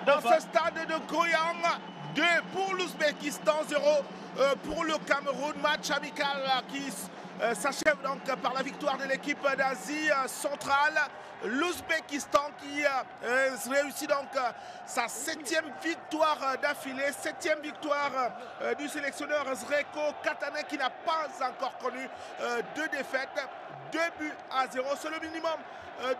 dans ce stade de Goyang. 2 pour l'Ouzbékistan, 0 pour le Cameroun. Match amical qui s'achève donc par la victoire de l'équipe d'Asie centrale. L'Ouzbékistan qui réussit donc sa 7e victoire d'affilée, 7e victoire du sélectionneur Zreko Katane qui n'a pas encore connu de défaite. 2 buts à 0, c'est le minimum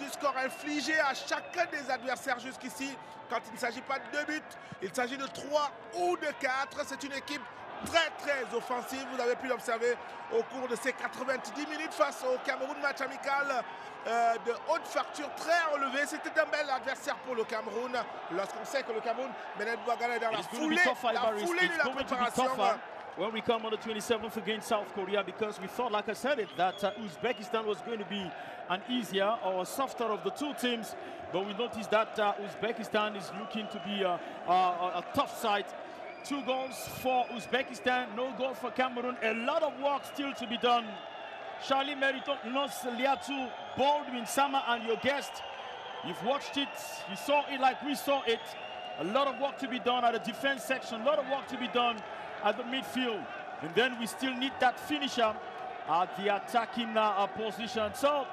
du score infligé à chacun des adversaires jusqu'ici. Quand il ne s'agit pas de 2 buts, il s'agit de 3 ou de 4. C'est une équipe très offensive. Vous avez pu l'observer au cours de ces 90 minutes face au Cameroun. Match amical de haute facture, très relevé. C'était un bel adversaire pour le Cameroun. Lorsqu'on sait que le Cameroun, Benet Bouagala est dans la foulée de la préparation. When we come on the 27th against South Korea, because we thought, like I said it, that Uzbekistan was going to be an easier or softer of the two teams, but we noticed that Uzbekistan is looking to be a tough side. 2 goals for Uzbekistan, no goal for Cameroon. A lot of work still to be done. Charlie Meriton, Nos Liatu, Baldwin Sama, and your guest. You've watched it, you saw it like we saw it. A lot of work to be done at the defense section, a lot of work to be done at the midfield, and then we still need that finisher at the attacking position. So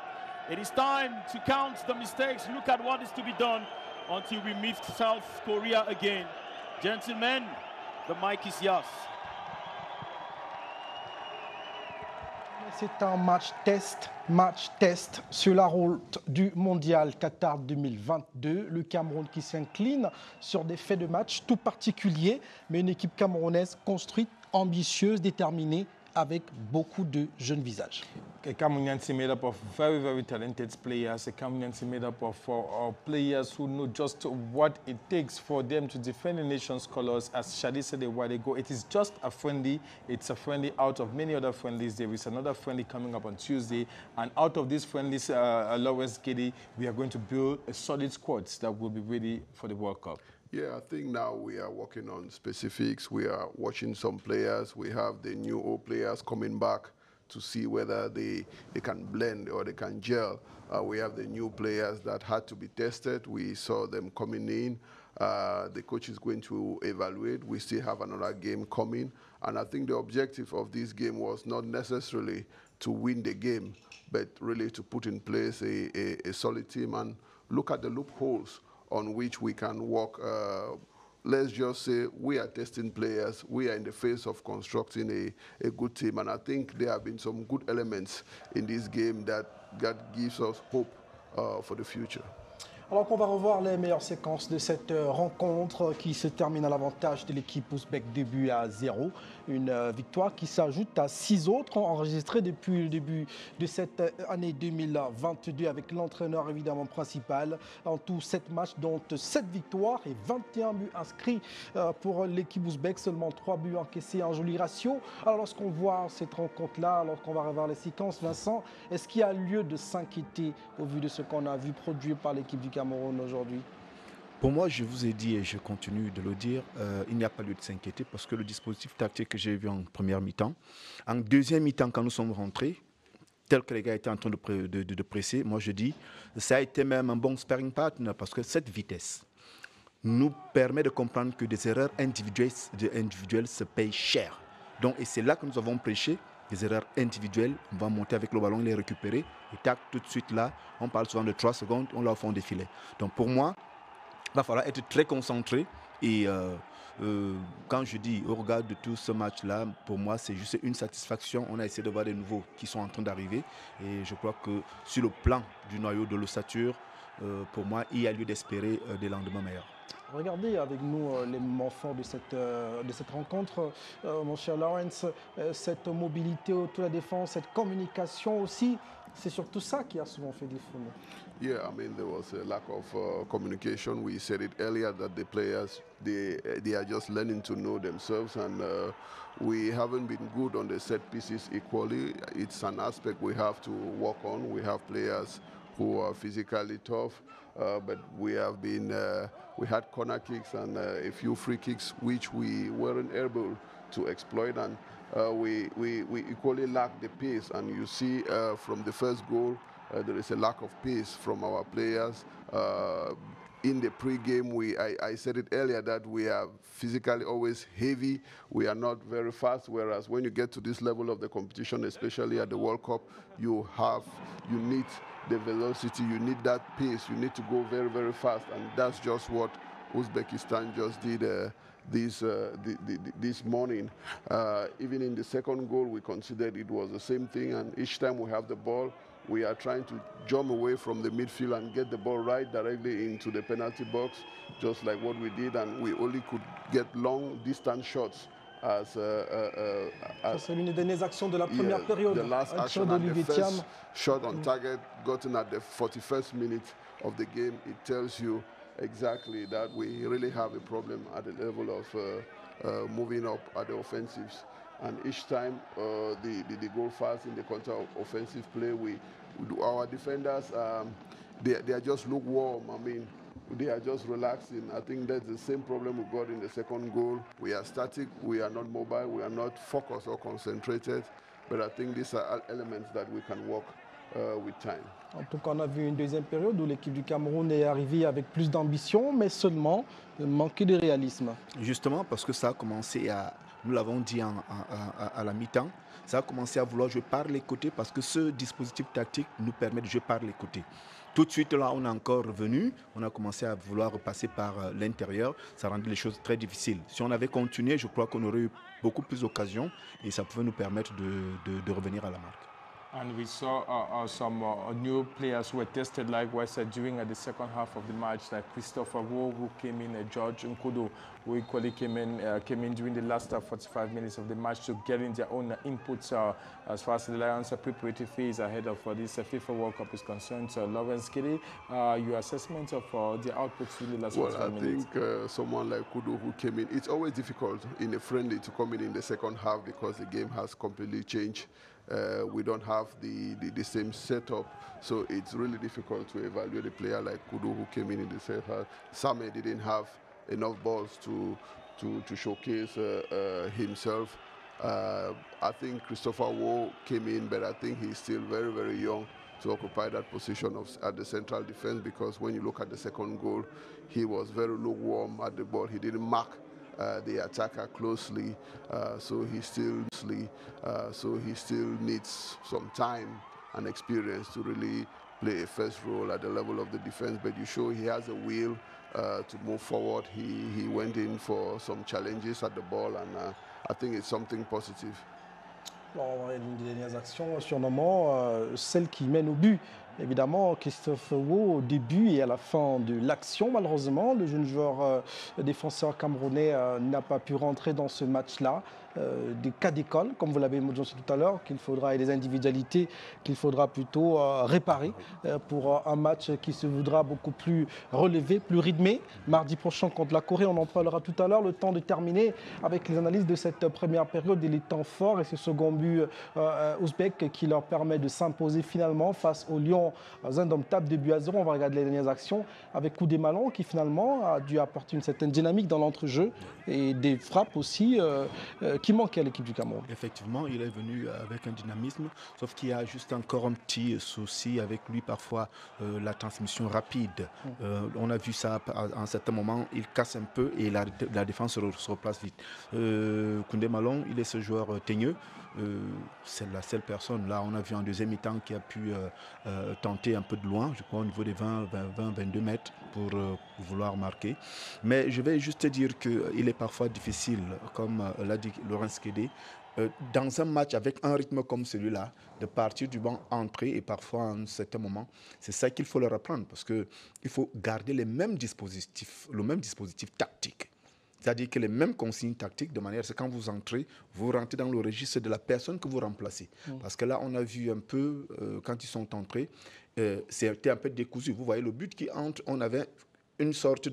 it is time to count the mistakes, look at what is to be done until we meet South Korea again. Gentlemen, the mic is yours. C'est un match test sur la route du Mondial Qatar 2022. Le Cameroun qui s'incline sur des faits de match tout particuliers, mais une équipe camerounaise construite, ambitieuse, déterminée, avec beaucoup de jeunes visages. The Cameroonians are made up of very talented players. The Cameroonians are made up of players who know just what it takes for them to defend the nation's colors. As Shadi said a while ago, it is just a friendly. It's a friendly out of many other friendlies. There is another friendly coming up on Tuesday. And out of these friendlies, Lawrence Giddy, we are going to build a solid squad that will be ready for the World Cup. Yeah, I think now we are working on specifics. We are watching some players. We have the new old players coming back to see whether they can blend or they can gel. We have the new players that had to be tested. We saw them coming in. The coach is going to evaluate. We still have another game coming. And I think the objective of this game was not necessarily to win the game, but really to put in place a solid team and look at the loopholes on which we can work. Let's just say we are testing players. We are in the phase of constructing a good team. And I think there have been some good elements in this game that gives us hope for the future. Alors qu'on va revoir les meilleures séquences de cette rencontre qui se termine à l'avantage de l'équipe ouzbek, 2 buts à 0. Une victoire qui s'ajoute à 6 autres enregistrées depuis le début de cette année 2022 avec l'entraîneur évidemment principal. En tout 7 matchs dont 7 victoires et 21 buts inscrits pour l'équipe ouzbek, seulement 3 buts encaissés, un joli ratio. Alors lorsqu'on voit cette rencontre-là, lorsqu'on va revoir les séquences, Vincent, est-ce qu'il y a lieu de s'inquiéter au vu de ce qu'on a vu produit par l'équipe du Cameroun aujourd'hui? Pour moi, je vous ai dit et je continue de le dire, il n'y a pas lieu de s'inquiéter parce que le dispositif tactique que j'ai vu en première mi-temps, en deuxième mi-temps, quand nous sommes rentrés, tel que les gars étaient en train de presser, moi je dis, ça a été même un bon sparring partner parce que cette vitesse nous permet de comprendre que des erreurs individuelles se payent cher. Donc, et c'est là que nous avons prêché. Des erreurs individuelles, on va monter avec le ballon, les récupérer, et tac, tout de suite là, on parle souvent de 3 secondes, on l'a au fond des filets. Donc pour moi, il va falloir être très concentré, et quand je dis au regard de tout ce match-là, pour moi c'est juste une satisfaction. On a essayé de voir des nouveaux qui sont en train d'arriver, et je crois que sur le plan du noyau de l'ossature, pour moi, il y a lieu d'espérer des lendemains meilleurs. Regardez avec nous les moments forts de cette rencontre, mon cher Lawrence, cette mobilité autour de la défense, cette communication aussi, c'est surtout ça qui a souvent fait défaut. Yeah, I mean, there was a lack of communication. We said it earlier that the players, they are just learning to know themselves, and we haven't been good on the set pieces equally. It's an aspect we have to work on. We have players who are physically tough, but we have been, we had corner kicks and a few free kicks which we weren't able to exploit, and we equally lack the pace. And you see from the first goal, there is a lack of pace from our players. in the pre-game, I said it earlier that we are physically always heavy. We are not very fast, whereas when you get to this level of the competition, especially at the World Cup, you need the velocity, you need that pace, you need to go very, very fast, and that's just what Uzbekistan just did this morning. Even in the second goal, we considered it was the same thing, and each time we have the ball, we are trying to jump away from the midfield and get the ball right directly into the penalty box, just like what we did, and we only could get long distance shots C'est l'une des dernières actions de la première période. The last action and the first shot on target gotten at the 41st minute of the game. It tells you exactly that we really have a problem at the level of moving up at the offensives. And each time the goal fast in the counter-offensive play, our defenders, they are just lukewarm. I mean, they are just relaxing. I think that's the same problem we got in the second goal. We are static, we are not mobile, we are not focused or concentrated. But I think these are elements that we can work with time. En tout cas, on a vu une deuxième période où l'équipe du Cameroun est arrivée avec plus d'ambition, mais seulement manqué de réalisme. Justement, parce que ça a commencé à, nous l'avons dit à la mi-temps, ça a commencé à vouloir jouer par les côtés parce que ce dispositif tactique nous permet de jouer par les côtés. Tout de suite, là, on est encore revenu, on a commencé à vouloir repasser par l'intérieur, ça a rendu les choses très difficiles. Si on avait continué, je crois qu'on aurait eu beaucoup plus d'occasions et ça pouvait nous permettre de revenir à la marque. And we saw some new players who were tested likewise during the second half of the match, like Christopher Wo, who came in, George Nkodo, who equally came in during the last 45 minutes of the match to get in their own inputs as far as the Lions' preparatory phase ahead of this FIFA World Cup is concerned. So, Lawrence Kiddy, your assessment of the outputs in the last 45 minutes? Well, I think someone like Kudo who came in, it's always difficult in a friendly to come in the second half because the game has completely changed. We don't have the same setup, so it's really difficult to evaluate a player like Kudo who came in the second half. Same didn't have enough balls to showcase himself. I think Christopher Wo came in, but I think he's still very, very young to occupy that position at the central defense, because when you look at the second goal, he was very lukewarm at the ball. He didn't mark the attacker closely, so he still needs some time and experience to really play a first role at the level of the defense. But you show he has a will to move forward. He went in for some challenges at the ball, and I think it's something positive. Bon, l'une des dernières actions, surnommant celle qui mène au but. Évidemment, Christophe Wo, au début et à la fin de l'action, malheureusement, le jeune joueur défenseur camerounais n'a pas pu rentrer dans ce match-là. Des cas d'école, comme vous l'avez mentionné tout à l'heure, et des individualités qu'il faudra plutôt réparer pour un match qui se voudra beaucoup plus relevé, plus rythmé. Mardi prochain contre la Corée, on en parlera tout à l'heure. Le temps de terminer avec les analyses de cette première période et les temps forts et ce second but ouzbek qui leur permet de s'imposer finalement face aux Lions indomptables 2-0. On va regarder les dernières actions avec Koudé Malon qui finalement a dû apporter une certaine dynamique dans l'entrejeu et des frappes aussi qui manquait à l'équipe du Cameroun. Effectivement, il est venu avec un dynamisme, sauf qu'il y a juste encore un petit souci avec lui, parfois la transmission rapide. On a vu ça à un certain moment, il casse un peu et la défense se replace vite. Koundé Malon, il est ce joueur teigneux. C'est la seule personne, là on a vu en deuxième mi-temps qui a pu tenter un peu de loin, je crois au niveau des 20-22 mètres pour vouloir marquer. Mais je vais juste dire qu'il est parfois difficile, comme l'a dit Lawrence Kiddy, dans un match avec un rythme comme celui-là, de partir du banc, entrer et parfois à un certain moment, c'est ça qu'il faut leur apprendre parce qu'il faut garder le même dispositif tactique. C'est-à-dire que les mêmes consignes tactiques, de manière c'est quand vous entrez, vous rentrez dans le registre de la personne que vous remplacez. Parce que là, on a vu un peu, quand ils sont entrés, c'était un peu décousu. Vous voyez le but qui entre, on avait une sorte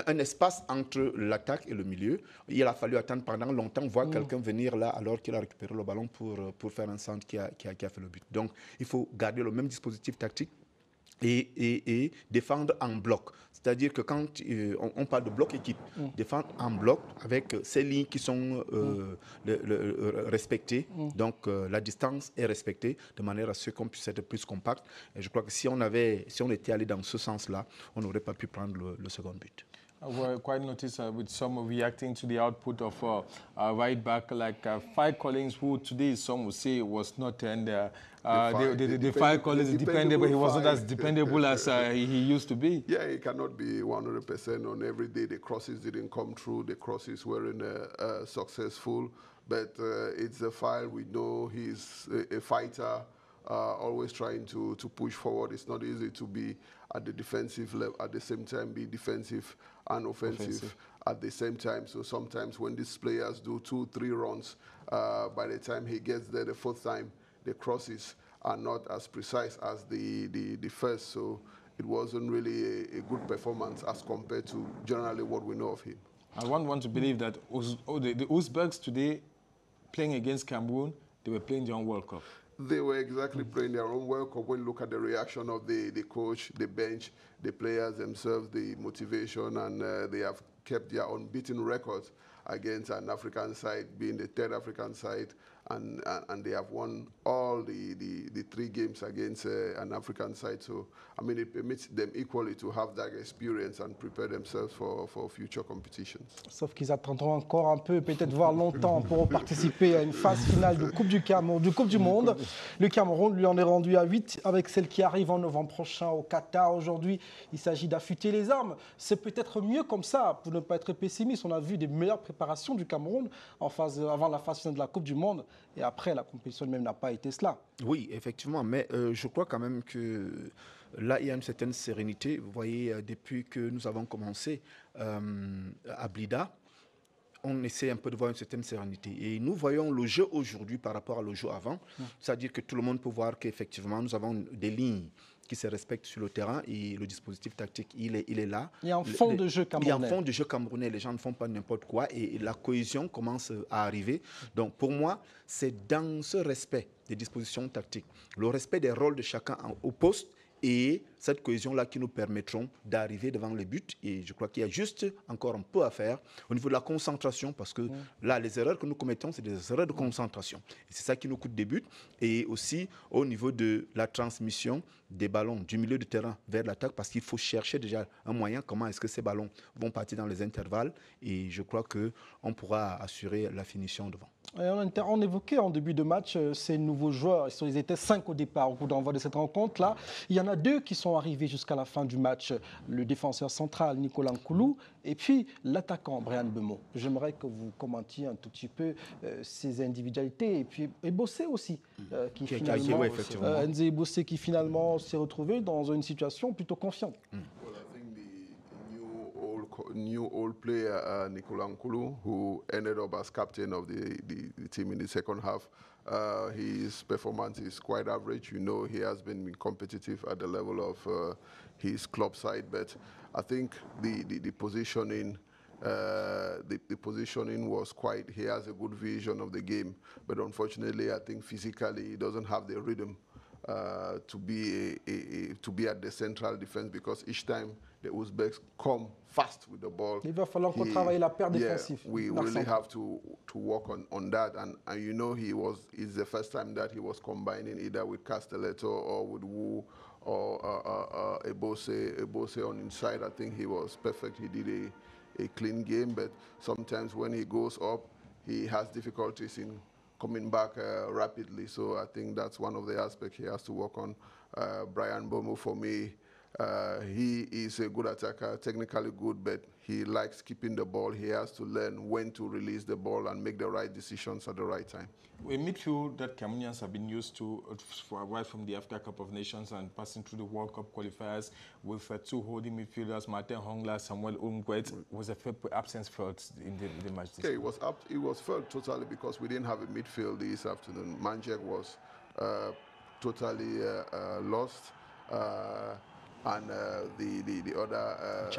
un espace entre l'attaque et le milieu. Il a fallu attendre pendant longtemps, voir quelqu'un venir là alors qu'il a récupéré le ballon pour faire un centre qui a fait le but. Donc, il faut garder le même dispositif tactique. et défendre en bloc. C'est-à-dire que quand on parle de bloc équipe, défendre en bloc avec ces lignes qui sont respectées, donc la distance est respectée de manière à ce qu'on puisse être plus compact. Et je crois que si on était allé dans ce sens-là, on n'aurait pas pu prendre le second but. We're quite noticed with some reacting to the output of right back like Fai Collins, who today some would say was not the Fai Collins is dependable. He was not as dependable as he used to be. Yeah, he cannot be 100% on every day. The crosses didn't come through. The crosses weren't successful. But it's a Fai. We know he's a fighter. Always trying to push forward. It's not easy to be at the defensive level, at the same time be defensive and offensive at the same time. So sometimes when these players do 2-3 runs, by the time he gets there the fourth time, the crosses are not as precise as the first. So it wasn't really a good performance as compared to generally what we know of him. I want to believe that the Uzbeks today playing against Cameroon, they were playing their own World Cup. They were exactly playing their own World Cup. When you look at the reaction of the coach, the bench, the players themselves, the motivation, and they have kept their unbeaten records against an African side, being the third African side, and they have won all the 3 games against an African side. So, I mean, it permits them equally to have that experience and prepare themselves for future competitions. Sauf qu'ils attendront encore un peu, peut-être voire longtemps, pour participer à une phase finale de Coupe du Monde. Le Cameroun lui en est rendu à 8 avec celle qui arrive en novembre prochain au Qatar. Aujourd'hui, il s'agit d'affûter les armes. C'est peut-être mieux comme ça, pour ne pas être pessimiste. On a vu des meilleures préparations du Cameroun avant la phase finale de la Coupe du Monde. Et après, la compétition même n'a pas été cela. Oui, effectivement, mais je crois quand même que là, il y a une certaine sérénité. Vous voyez, depuis que nous avons commencé à Blida, on essaie un peu de voir une certaine sérénité. Et nous voyons le jeu aujourd'hui par rapport au jeu avant. C'est-à-dire que tout le monde peut voir qu'effectivement, nous avons des lignes qui se respectent sur le terrain et le dispositif tactique, il est là. Il y a un fond de jeu camerounais. Il y a un fond de jeu camerounais. Les gens ne font pas n'importe quoi et la cohésion commence à arriver. Donc, pour moi, c'est dans ce respect des dispositions tactiques, le respect des rôles de chacun au poste et cette cohésion-là qui nous permettront d'arriver devant les buts. Et je crois qu'il y a juste encore un peu à faire au niveau de la concentration parce que là, les erreurs que nous commettons, c'est des erreurs de concentration. Et c'est ça qui nous coûte des buts. Et aussi au niveau de la transmission des ballons du milieu de terrain vers l'attaque parce qu'il faut chercher déjà un moyen, comment est-ce que ces ballons vont partir dans les intervalles. Et je crois qu'on pourra assurer la finition devant. On évoquait en début de match ces nouveaux joueurs. Ils étaient 5 au départ au coup d'envoi de cette rencontre-là. Il y en a 2 qui sont arrivés jusqu'à la fin du match. Le défenseur central Nicolas Nkoulou et puis l'attaquant Brian Bemo. J'aimerais que vous commentiez un tout petit peu ces individualités et Bossé aussi. Nzé Bossé qui finalement s'est retrouvé dans une situation plutôt confiante. New old player Nicolas Nkoulou, who ended up as captain of the team in the second half. His performance is quite average. You know, he has been competitive at the level of his club side, but I think the positioning the positioning was quite. He has a good vision of the game, but unfortunately, I think physically he doesn't have the rhythm to be at the central defense because each time the Uzbeks come fast with the ball. Il va falloir qu'on travaille la paire défensive. We really have to work on that, and you know it's the first time that he was combining either with Castelletto or with Wu or Ebose on inside. I think he was perfect. He did a clean game, but sometimes when he goes up, he has difficulties in coming back rapidly. So I think that's one of the aspects he has to work on. Brian Bomo, for me, he is a good attacker, technically good, but he likes keeping the ball. He has to learn when to release the ball and make the right decisions at the right time. A midfield that Cameroonians have been used to right from the Africa Cup of Nations and passing through the World Cup qualifiers with 2 holding midfielders, Martin Hongla, Samuel Umgwet, was a absence felt in the match this year. It was felt totally because we didn't have a midfield this afternoon. Manjek was totally lost. And the other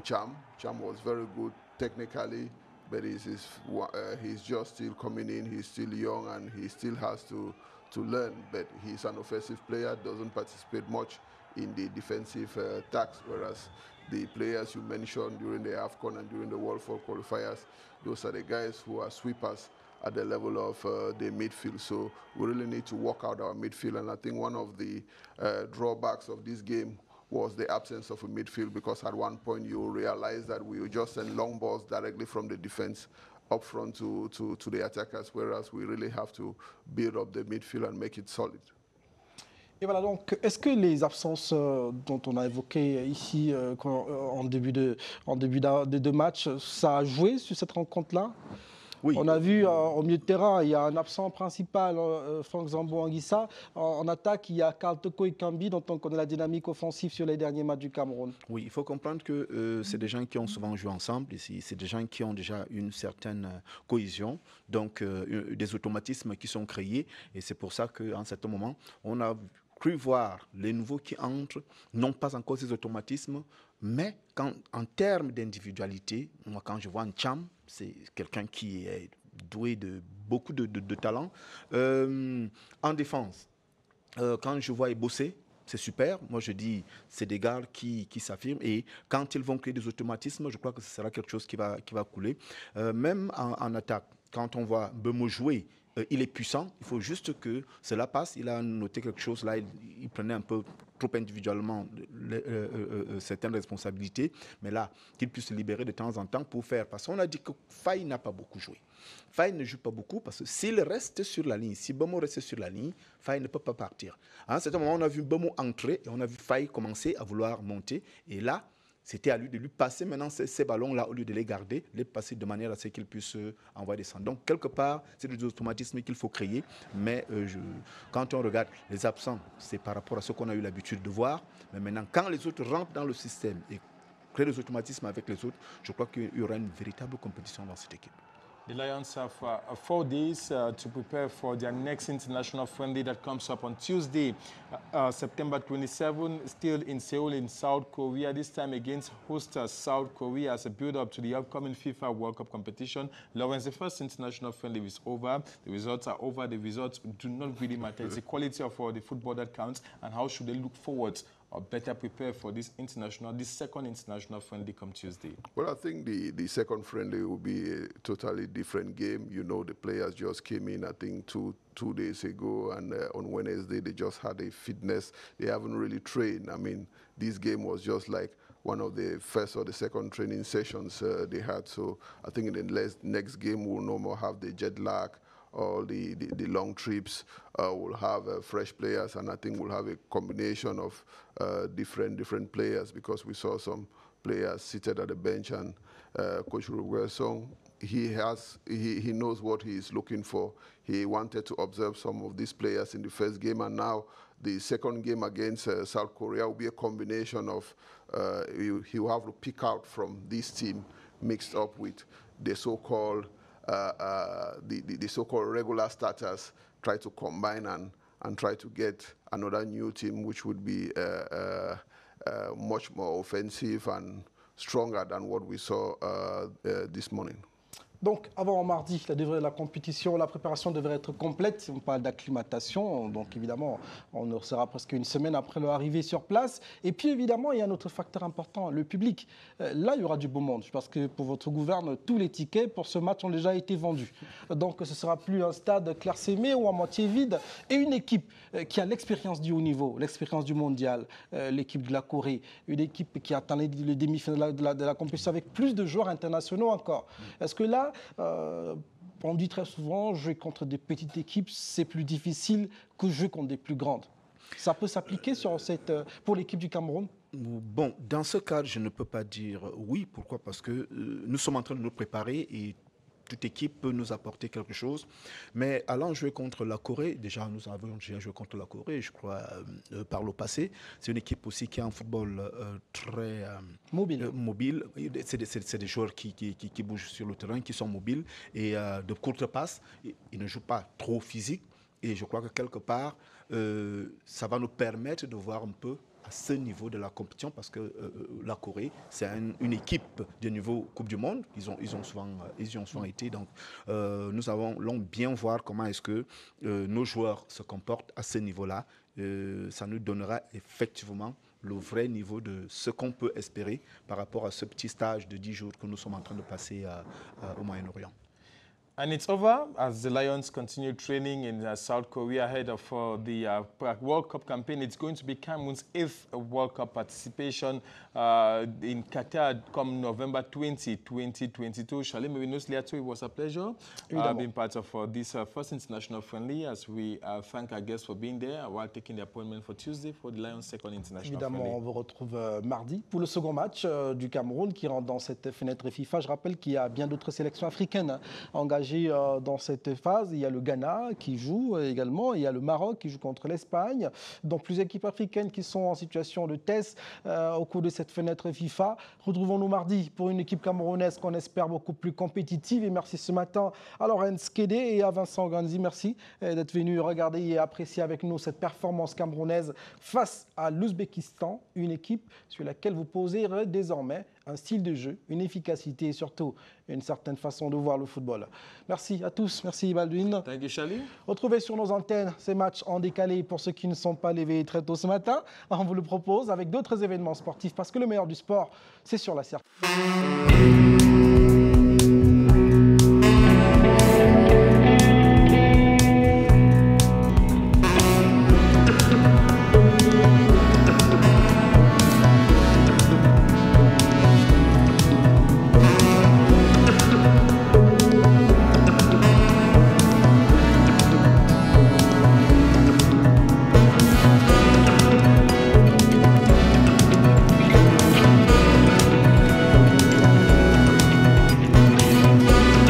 Cham was very good technically, but he's just still coming in. He's still young, and he still has to to learn, but he's an offensive player, doesn't participate much in the defensive tasks, whereas the players you mentioned during the AFCON and during the World Cup qualifiers, those are the guys who are sweepers at the level of the midfield. So we really need to work out our midfield, and I think one of the drawbacks of this game was the absence of a midfield, because at one point you realize that we would just send long balls directly from the defense up front to the attackers, whereas we really have to build up the midfield and make it solid. Et voilà, donc, est-ce que les absences dont on a évoqué ici en début de match, ça a joué sur cette rencontre-là? Oui. On a vu au milieu de terrain, il y a un absent principal, Franck Zambo-Anguissa. En attaque, il y a Karl Toko Ekambi, dont on connaît la dynamique offensive sur les derniers matchs du Cameroun. Oui, il faut comprendre que c'est des gens qui ont souvent joué ensemble, c'est des gens qui ont déjà une certaine cohésion, donc des automatismes qui sont créés, et c'est pour ça qu'à un certain moment, on a cru voir les nouveaux qui entrent, non pas encore ces automatismes, mais en termes d'individualité, moi quand je vois Ncham, c'est quelqu'un qui est doué de beaucoup de talent. En défense, quand je vois Ebossé, c'est super. Moi, je dis, c'est des gars qui s'affirment. Et quand ils vont créer des automatismes, je crois que ce sera quelque chose qui va couler. Même en attaque, quand on voit Bemo jouer, il est puissant. Il faut juste que cela passe. Il a noté quelque chose là. Il prenait un peu trop individuellement certaines responsabilités. Mais là, qu'il puisse se libérer de temps en temps pour faire. Parce qu'on a dit que Faye n'a pas beaucoup joué. Faye ne joue pas beaucoup parce que s'il reste sur la ligne, si Bemo reste sur la ligne, Faye ne peut pas partir. À un certain moment, on a vu Bemo entrer et on a vu Faye commencer à vouloir monter. Et là, c'était à lui de lui passer maintenant ces ballons-là, au lieu de les garder, les passer de manière à ce qu'il puisse envoyer descendre. Donc, quelque part, c'est des automatismes qu'il faut créer. Mais quand on regarde les absents, c'est par rapport à ce qu'on a eu l'habitude de voir. Mais maintenant, quand les autres rentrent dans le système et créent des automatismes avec les autres, je crois qu'il y aura une véritable compétition dans cette équipe. The Lions have 4 days to prepare for their next international friendly that comes up on Tuesday, September 27, still in Seoul in South Korea, this time against host South Korea as a build-up to the upcoming FIFA World Cup competition. Lawrence, the first international friendly is over. The results are over. The results do not really matter. It's the quality of the football that counts, and how should they look forward or better prepare for this second international friendly come Tuesday? Well, I think the second friendly will be a totally different game. You know, the players just came in, I think, two days ago, and on Wednesday they just had a fitness. They haven't really trained. I mean, this game was just like one of the first or the second training sessions they had. So I think in the next game we'll no more have the jet lag or the long trips. We'll have fresh players, and I think we'll have a combination of different players, because we saw some players seated at the bench, and Coach Ruguesong, he knows what he's looking for. He wanted to observe some of these players in the first game, and now the second game against South Korea will be a combination of he will have to pick out from this team mixed up with the so-called the so-called regular starters, try to combine and try to get another new team which would be much more offensive and stronger than what we saw this morning. Donc, avant mardi, la compétition, la préparation devrait être complète. Si on parle d'acclimatation, donc évidemment, on sera presque une semaine après leur arrivée sur place. Et puis, évidemment, il y a un autre facteur important, le public. Là, il y aura du beau monde, parce que pour votre gouverne, tous les tickets pour ce match ont déjà été vendus. Donc, ce ne sera plus un stade clairsemé ou à moitié vide. Et une équipe qui a l'expérience du haut niveau, l'expérience du mondial, l'équipe de la Corée, une équipe qui a atteint les demi-finales de la compétition avec plus de joueurs internationaux encore. Est-ce que là, on dit très souvent, jouer contre des petites équipes, c'est plus difficile que jouer contre des plus grandes. Ça peut s'appliquer pour l'équipe du Cameroun? Bon, dans ce cas, je ne peux pas dire oui. Pourquoi? Parce que nous sommes en train de nous préparer et toute équipe peut nous apporter quelque chose. Mais allant jouer contre la Corée, déjà nous avons déjà joué contre la Corée, je crois, par le passé. C'est une équipe aussi qui a un football très mobile. C'est des joueurs qui bougent sur le terrain, qui sont mobiles et de courtes passes. Ils ne jouent pas trop physique. Et je crois que quelque part, ça va nous permettre de voir un peu à ce niveau de la compétition parce que la Corée, c'est une équipe de niveau Coupe du Monde. Ils y ont souvent été. Donc, nous allons bien voir comment est-ce que nos joueurs se comportent à ce niveau-là. Ça nous donnera effectivement le vrai niveau de ce qu'on peut espérer par rapport à ce petit stage de 10 jours que nous sommes en train de passer au Moyen-Orient. And it's over as the Lions continue training in South Korea ahead of the World Cup campaign. It's going to be Cameroon's 8th World Cup participation in Qatar come November 20, 2022. Shalim Liatou, it was a pleasure being part of this first international friendly as we thank our guests for being there while taking the appointment for Tuesday for the Lions' second international friendly. Évidemment, on vous retrouve mardi pour le second match du Cameroun qui rentre dans cette fenêtre FIFA. Je rappelle qu'il y a bien d'autres sélections africaines engagées dans cette phase. Il y a le Ghana qui joue également, il y a le Maroc qui joue contre l'Espagne, donc plusieurs équipes africaines qui sont en situation de test au cours de cette fenêtre FIFA. Retrouvons-nous mardi pour une équipe camerounaise qu'on espère beaucoup plus compétitive. Et merci ce matin à Laurence Kédé et à Vincent Ganzi. Merci d'être venu regarder et apprécier avec nous cette performance camerounaise face à l'Ouzbékistan, une équipe sur laquelle vous poserez désormais un style de jeu, une efficacité et surtout une certaine façon de voir le football. Merci à tous. Merci Baldwin. Thank you, Charlie. Retrouvez sur nos antennes ces matchs en décalé pour ceux qui ne sont pas levés très tôt ce matin. On vous le propose avec d'autres événements sportifs parce que le meilleur du sport, c'est sur la CRT.